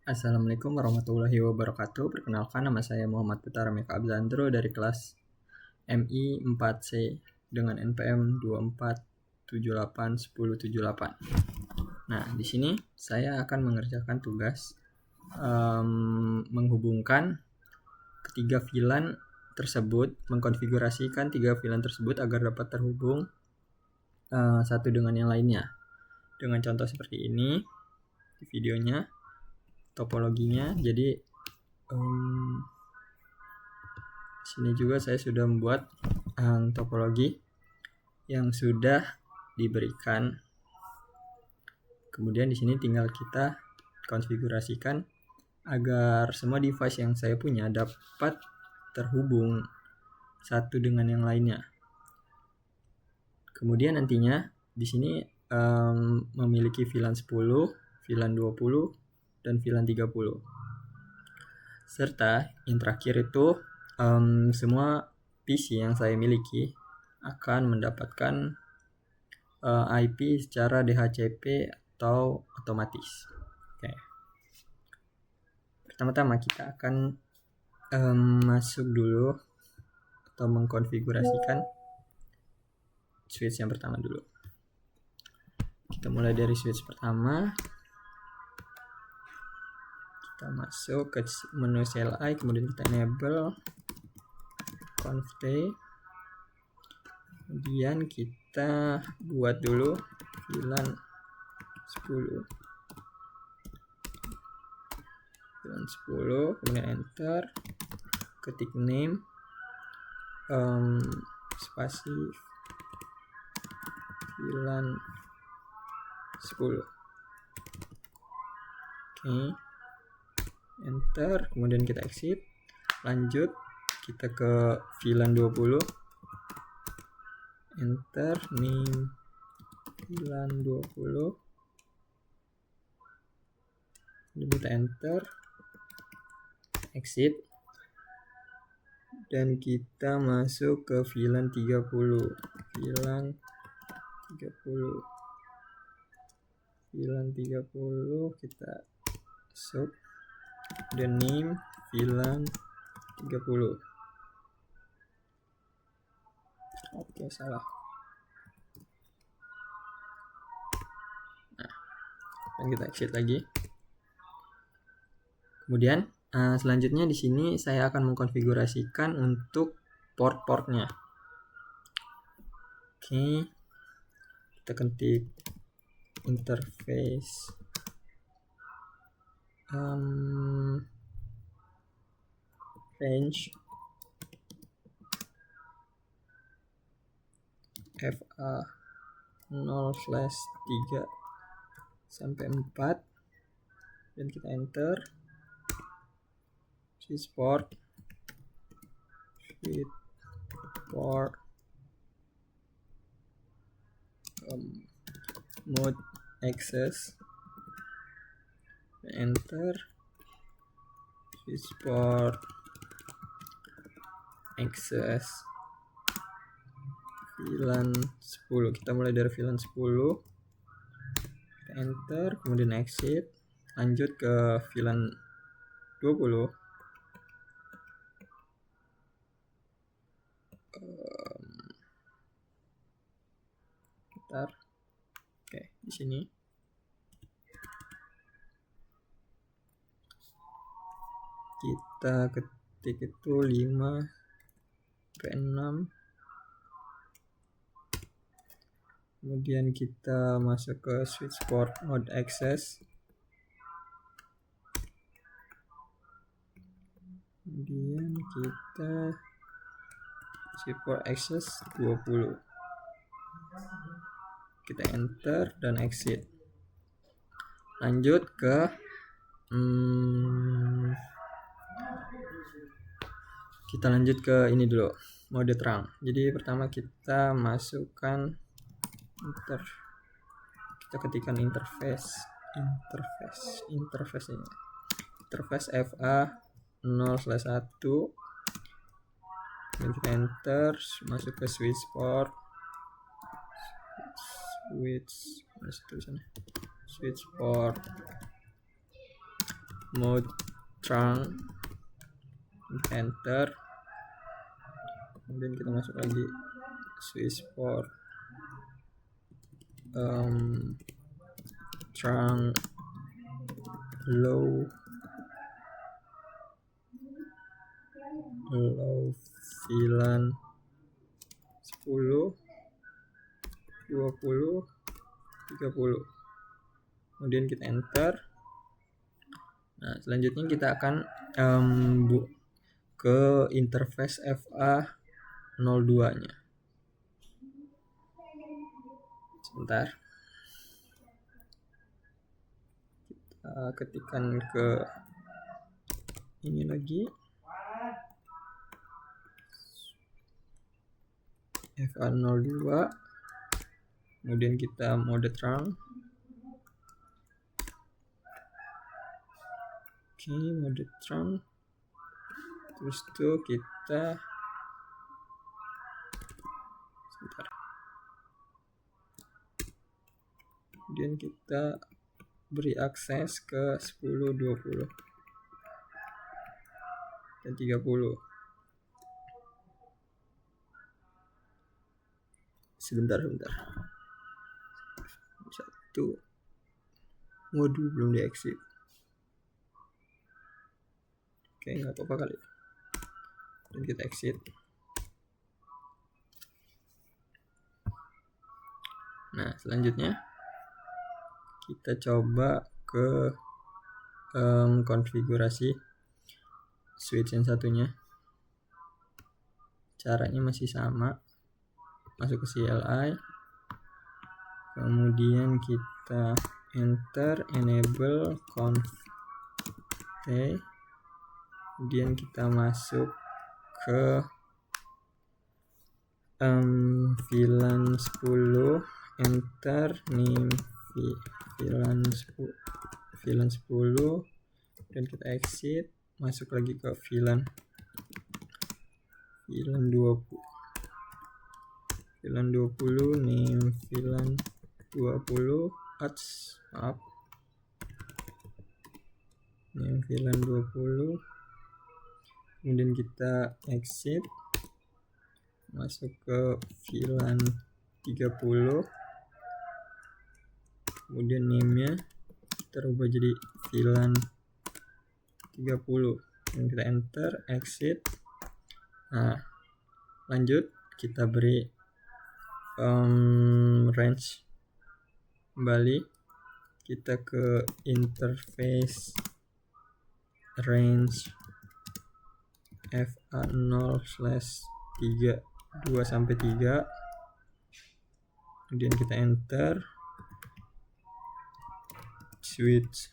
Assalamualaikum warahmatullahi wabarakatuh. Perkenalkan, nama saya Muhammad Putra Meka Abzandro dari kelas MI 4C dengan NPM 24781078. Nah, di sini saya akan mengerjakan tugas menghubungkan ketiga VLAN tersebut, mengkonfigurasikan tiga VLAN tersebut agar dapat terhubung satu dengan yang lainnya. Dengan contoh seperti ini di videonya. Topologinya, jadi sini juga saya sudah membuat topologi yang sudah diberikan. Kemudian di sini tinggal kita konfigurasikan agar semua device yang saya punya dapat terhubung satu dengan yang lainnya. Kemudian nantinya di sini memiliki VLAN 10, VLAN 20, dan VLAN 30. Serta yang terakhir itu semua PC yang saya miliki akan mendapatkan IP secara DHCP atau otomatis. Oke. Pertama-tama kita akan masuk dulu atau mengkonfigurasikan switch yang pertama dulu. Kita mulai dari switch pertama. Kita masuk ke menu CLI, kemudian kita enable conft. Kemudian kita buat dulu VLAN 10. VLAN 10, kemudian enter, ketik name, spasi VLAN 10. Oke. Enter, kemudian kita exit. Lanjut kita ke VLAN 20. Enter, name VLAN 20. Kemudian kita enter, exit, dan kita masuk ke VLAN 30. VLAN 30 kita masuk, dan name VLAN 30. Oke, salah. Nah, dan kita exit lagi. Kemudian selanjutnya di sini saya akan mengkonfigurasikan untuk port-portnya. Oke, kita ketik interface range FA 0/3 sampai 4, dan kita enter. Switch port mode access, enter. Switch port access VLAN 10. Kita mulai dari VLAN 10, kita enter, kemudian exit. Lanjut ke VLAN 20. Bentar. Oke, di sini kita ketik itu 5/6. Kemudian kita masuk ke switch port mode access. Kemudian kita switch port access 20. Kita enter dan exit. Lanjut ke kita lanjut ke ini dulu, mode terang. Jadi pertama kita masukkan kita ketikkan interface ini, interface FA 0/1, dan kita enter, masuk ke switch port, mode trunk, enter, kemudian kita masuk lagi switch port trunk low VLAN 10, 20, 30, kemudian kita enter. Nah, selanjutnya kita akan ke interface FA02 nya. Sebentar, kita ketikkan ke ini lagi, FA02, kemudian kita mode trunk. Oke, mode trunk, terus tuh kita sebentar, kemudian kita beri akses ke 10, 20 dan 30. Sebentar, satu mode belum di exit. Oke, nggak apa-apa kali, dan kita exit. Nah, selanjutnya kita coba ke konfigurasi switch yang satunya. Caranya masih sama, masuk ke CLI, kemudian kita enter enable conf t, kemudian kita masuk ke VLAN 10, enter name VLAN 10, dan kita exit, masuk lagi ke VLAN 20, name VLAN 20, name VLAN 20, kemudian kita exit, masuk ke VLAN 30, kemudian name-nya kita rubah jadi VLAN 30, dan kita enter, exit. Nah, lanjut kita beri range, kembali kita ke interface range FA0/3, 2-3, kemudian kita enter, switch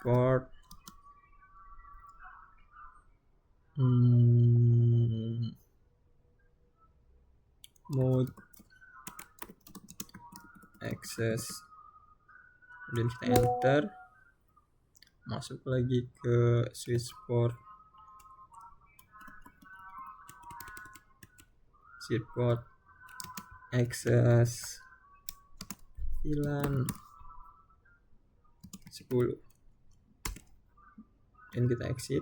port mode access, kemudian kita enter, masuk lagi ke switch port access VLAN 10, dan kita exit,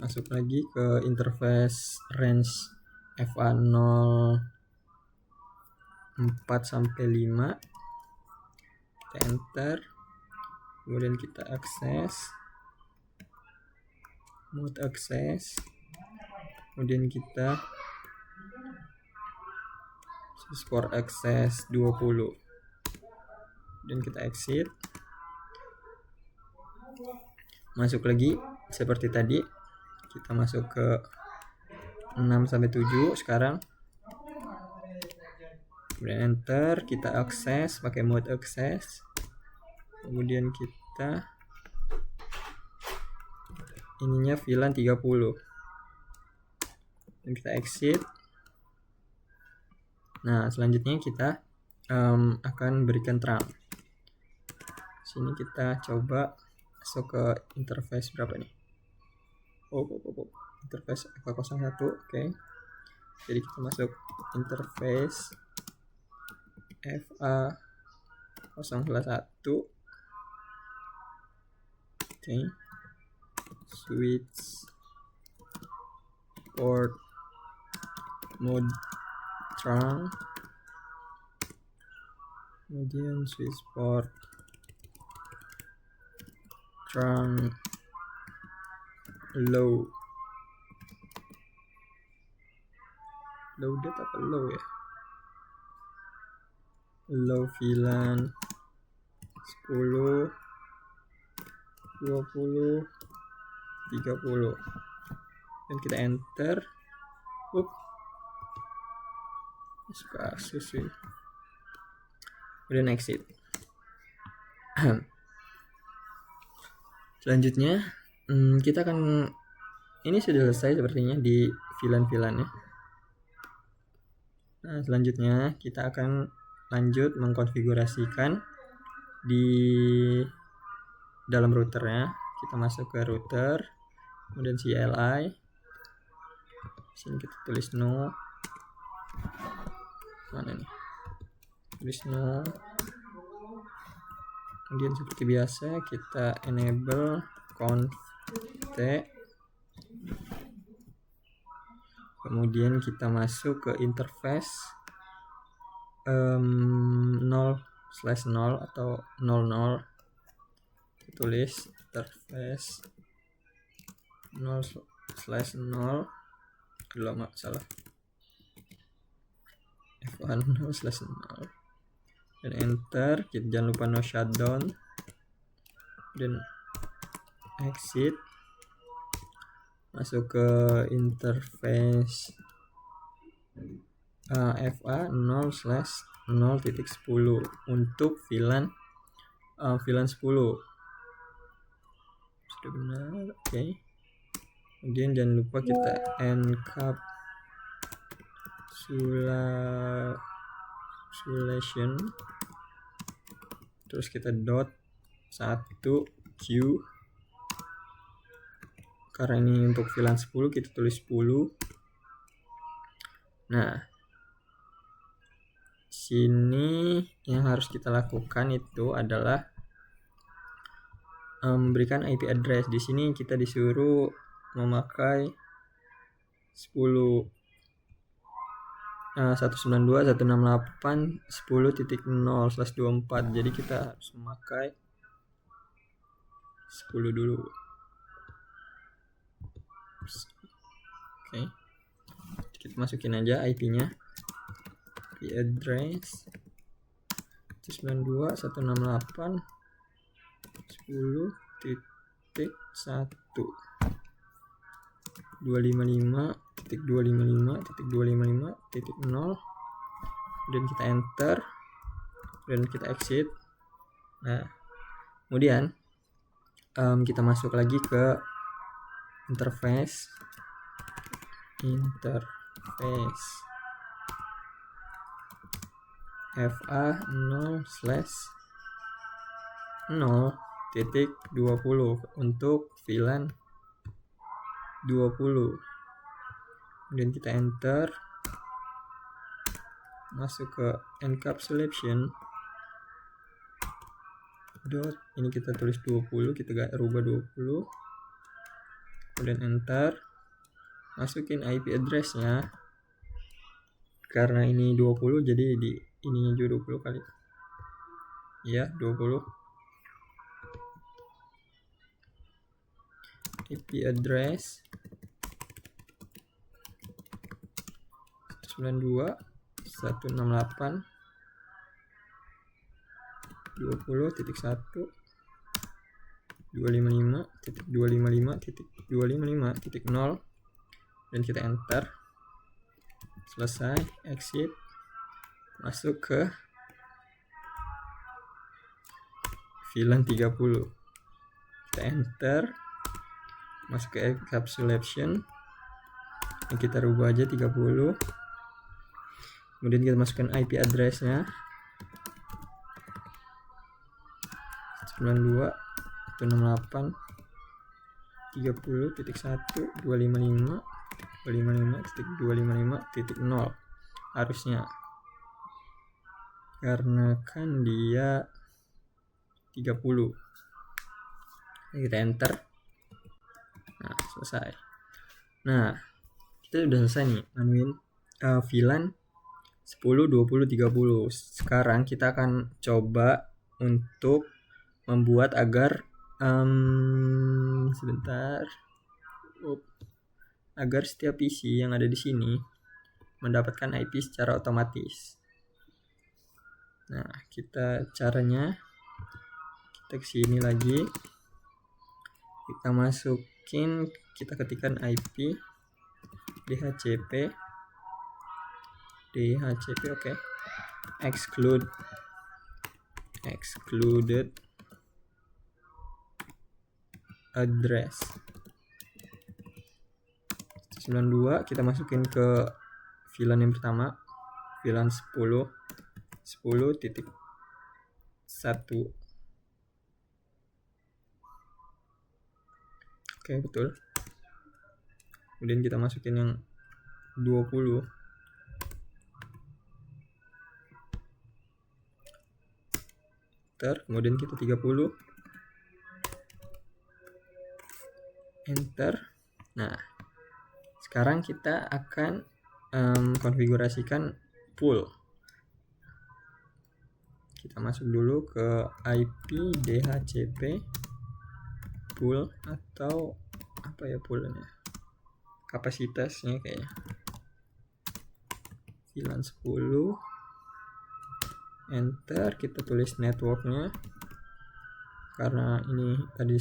masuk lagi ke interface range FA0 4-5, kita enter, kemudian kita akses mode access, kemudian kita switch access 20, dan kita exit, masuk lagi seperti tadi, kita masuk ke 6-7 sekarang, kemudian enter, kita akses pakai mode access, kemudian kita ininya VLAN 30, dan kita exit. Nah, selanjutnya kita akan berikan trunk. Sini kita coba masuk ke interface berapa nih? Interface FA01, oke. Jadi kita masuk interface FA 0/1. Oke. Switch port mode trunk, kemudian switch port trunk low loaded apa low ya, low VLAN 10, 20, 30, dan kita enter. Kasus sih. Kemudian exit. Selanjutnya kita akan, ini sudah selesai sepertinya di VLAN-VLAN-nya. Nah, selanjutnya kita akan lanjut mengkonfigurasikan di dalam routernya. Kita masuk ke router, kemudian CLI. Sini kita tulis no. Mana nih? Tulis no. Kemudian seperti biasa kita enable conft. Kemudian kita masuk ke interface 0/0 atau 00. Tulis interface 0/0. Lama salah. F1 0/0 dan enter. Kita jangan lupa no shutdown dan exit. Masuk ke interface FA 0/0.10 untuk VLAN 10. Sudah benar. Oke. Kemudian jangan lupa kita encapsulation, terus kita dot 1Q. Karena ini untuk VLAN 10 kita tulis 10. Nah, sini yang harus kita lakukan itu adalah memberikan IP address. Di sini kita disuruh memakai 192.168.10.0/24. Jadi kita harus memakai 10 dulu. Oke. Kita masukin aja IP-nya. IP address 192.168.10.1 255.255.255.0, dan kita enter dan kita exit. Nah, kemudian kita masuk lagi ke interface FA 0/0.20 untuk VLAN 20. Kemudian kita enter, masuk ke encapsulation dot, ini kita tulis 20, kita rubah 20, kemudian enter, masukin IP address-nya. Karena ini 20 jadi di ininya juga 20 kali ya, 20. IP address 192.168.255.255.255.0, dan kita enter. Selesai, exit, masuk ke VLAN 30. Kita enter, masuk ke encapsulation, dan kita rubah aja 30. Kemudian kita masukkan IP address-nya 192.168.30.1.255.255.0 harusnya. karena kan dia 30. Kita enter. Nah, selesai. Nah, kita udah selesai nih manuin VLAN 10, 20, 30. Sekarang kita akan coba untuk membuat agar agar setiap PC yang ada di sini mendapatkan IP secara otomatis. Nah, caranya kita ke sini lagi. Kita ketikkan IP DHCP oke. Excluded address 92, kita masukin ke VLAN yang pertama, VLAN 10.1. Oke, betul. Kemudian kita masukin yang 20. Kemudian kita 30. Enter. Nah, sekarang kita akan konfigurasikan pool. Kita masuk dulu ke IP DHCP pool, atau apa ya poolnya, kapasitasnya kayaknya VLAN 10. Enter. Kita tulis networknya karena ini tadi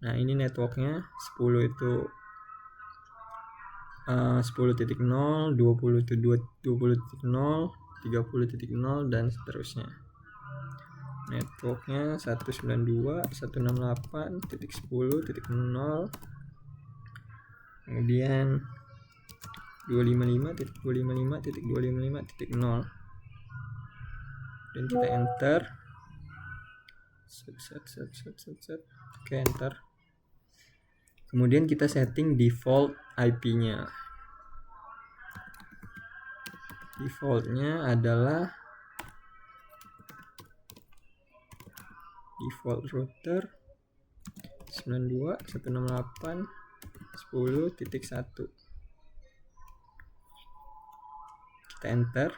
ini networknya 10 itu 10.0, 20 itu 20.0, 30.0 dan seterusnya. Networknya 192.168.10.0, kemudian 255.255.255.0, dan kita enter. Oke, enter. Kemudian kita setting default IP-nya. Defaultnya adalah default router 92.168.10.1. Kita enter.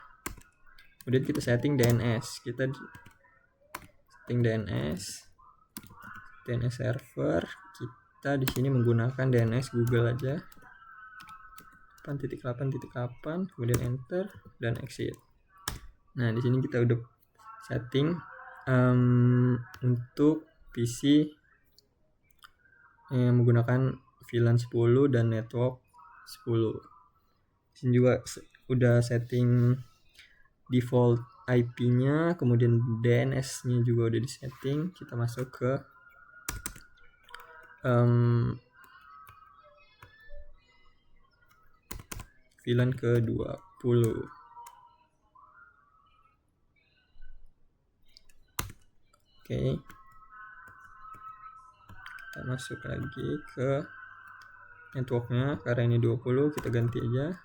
Kemudian kita setting DNS. Kita setting DNS server. Kita di sini menggunakan DNS Google aja. 8.8.8, kemudian enter dan exit. Nah, di sini kita udah setting untuk PC yang menggunakan VLAN 10 dan network 10. Di sini juga udah setting default IP-nya, kemudian DNS-nya juga udah disetting. Kita masuk ke VLAN ke-20. Oke. Kita masuk lagi ke networknya, karena ini 20 kita ganti aja.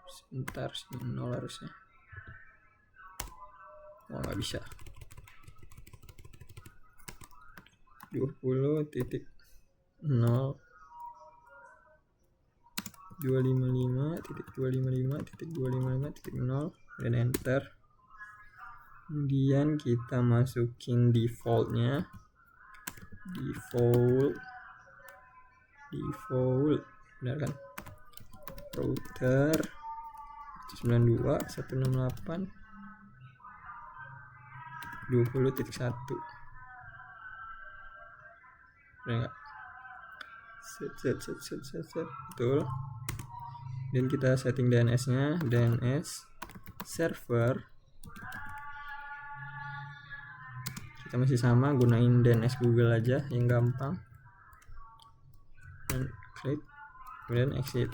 Sebentar, sini 0 harusnya. Oh, nggak bisa. 20.0 255.255.255.0 dan enter. Kemudian kita masukin defaultnya, default benar kan, router 92.168.20.1. benar nggak? Set betul. Dan kita setting DNS-nya, DNS server. Kita masih sama, gunain DNS Google aja yang gampang. Dan klik, kemudian exit.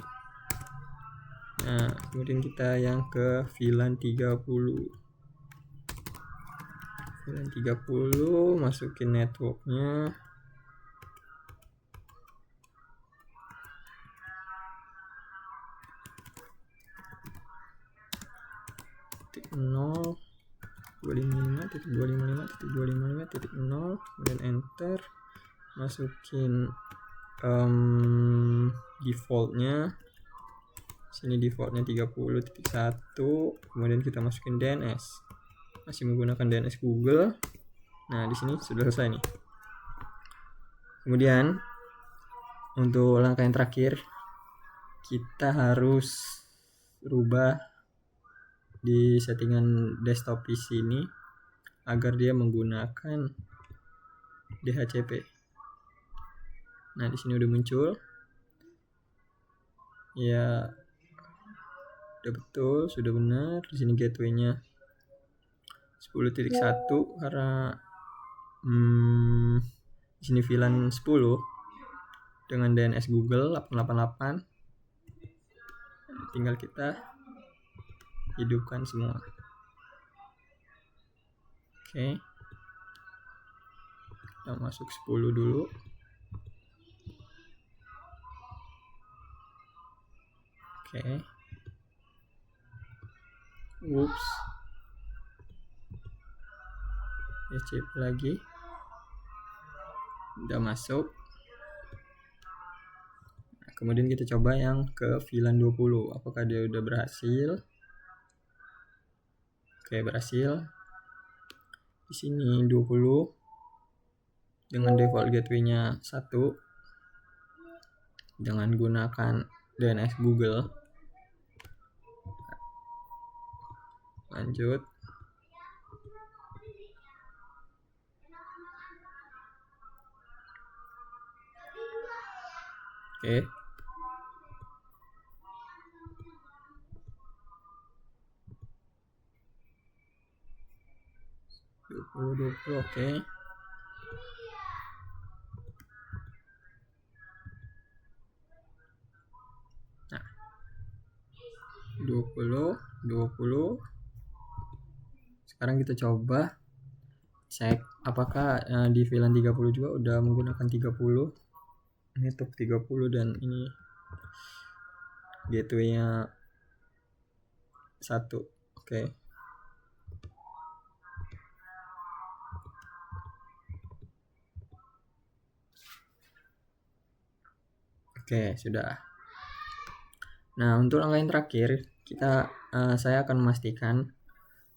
Nah, kemudian kita yang ke VLAN 30. VLAN 30, masukin networknya. 255.255.255.0, kemudian enter, masukin defaultnya. Sini defaultnya 30.1, kemudian kita masukin DNS, masih menggunakan DNS Google. Nah, di sini sudah selesai nih. Kemudian untuk langkah yang terakhir, kita harus rubah di settingan desktop PC ini agar dia menggunakan DHCP. Nah, di sini udah muncul. Ya, udah betul, sudah benar. Di sini gateway-nya 10.1 karena di sini VLAN 10 dengan DNS Google 888. Tinggal kita hidupkan semua. Oke. Kita masuk 10 dulu. Oke. Whoops. SCP lagi. Udah masuk. Nah, kemudian kita coba yang ke VLAN 20. Apakah dia udah berhasil? Oke, berhasil. Di sini 20 dengan default gateway-nya 1 dengan gunakan DNS Google. Lanjut. Oke. Oke. Nah, 20. Sekarang kita coba cek apakah di VLAN 30 juga udah menggunakan 30. Ini top 30 dan ini gateway-nya 1. Oke. Oke, sudah. Nah, untuk langkah yang terakhir, saya akan memastikan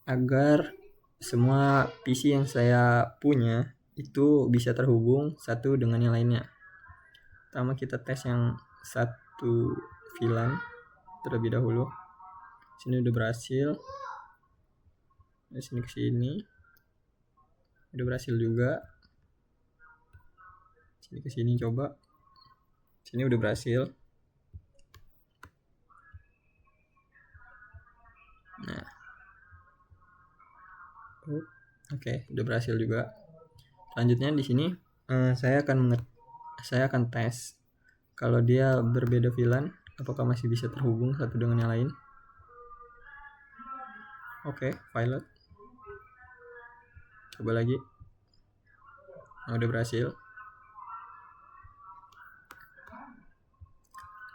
agar semua PC yang saya punya itu bisa terhubung satu dengan yang lainnya. Pertama kita tes yang satu VLAN terlebih dahulu. Sini udah berhasil. Dari sini ke sini udah berhasil juga. Sini ke sini coba. Sini udah berhasil. Nah, oke, udah berhasil juga. Selanjutnya di sini saya akan tes kalau dia berbeda VLAN apakah masih bisa terhubung satu dengan yang lain. Oke, pilot. Coba lagi. Nah, udah berhasil.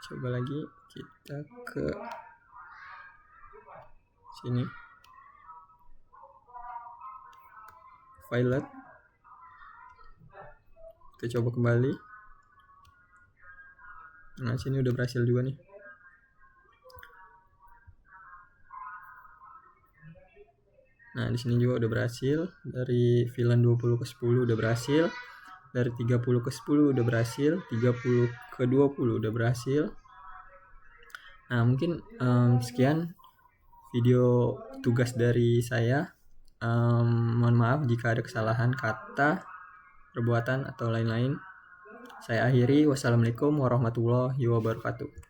Coba lagi, kita ke sini. Pilot. Kita coba kembali. Nah, sini udah berhasil juga nih. Nah, di sini juga udah berhasil. Dari VLAN 20 ke 10 udah berhasil. Dari 30 ke 10 udah berhasil. 30 ke 20 udah berhasil. Nah, mungkin sekian video tugas dari saya. Mohon maaf jika ada kesalahan kata, perbuatan, atau lain-lain. Saya akhiri. Wassalamualaikum warahmatullahi wabarakatuh.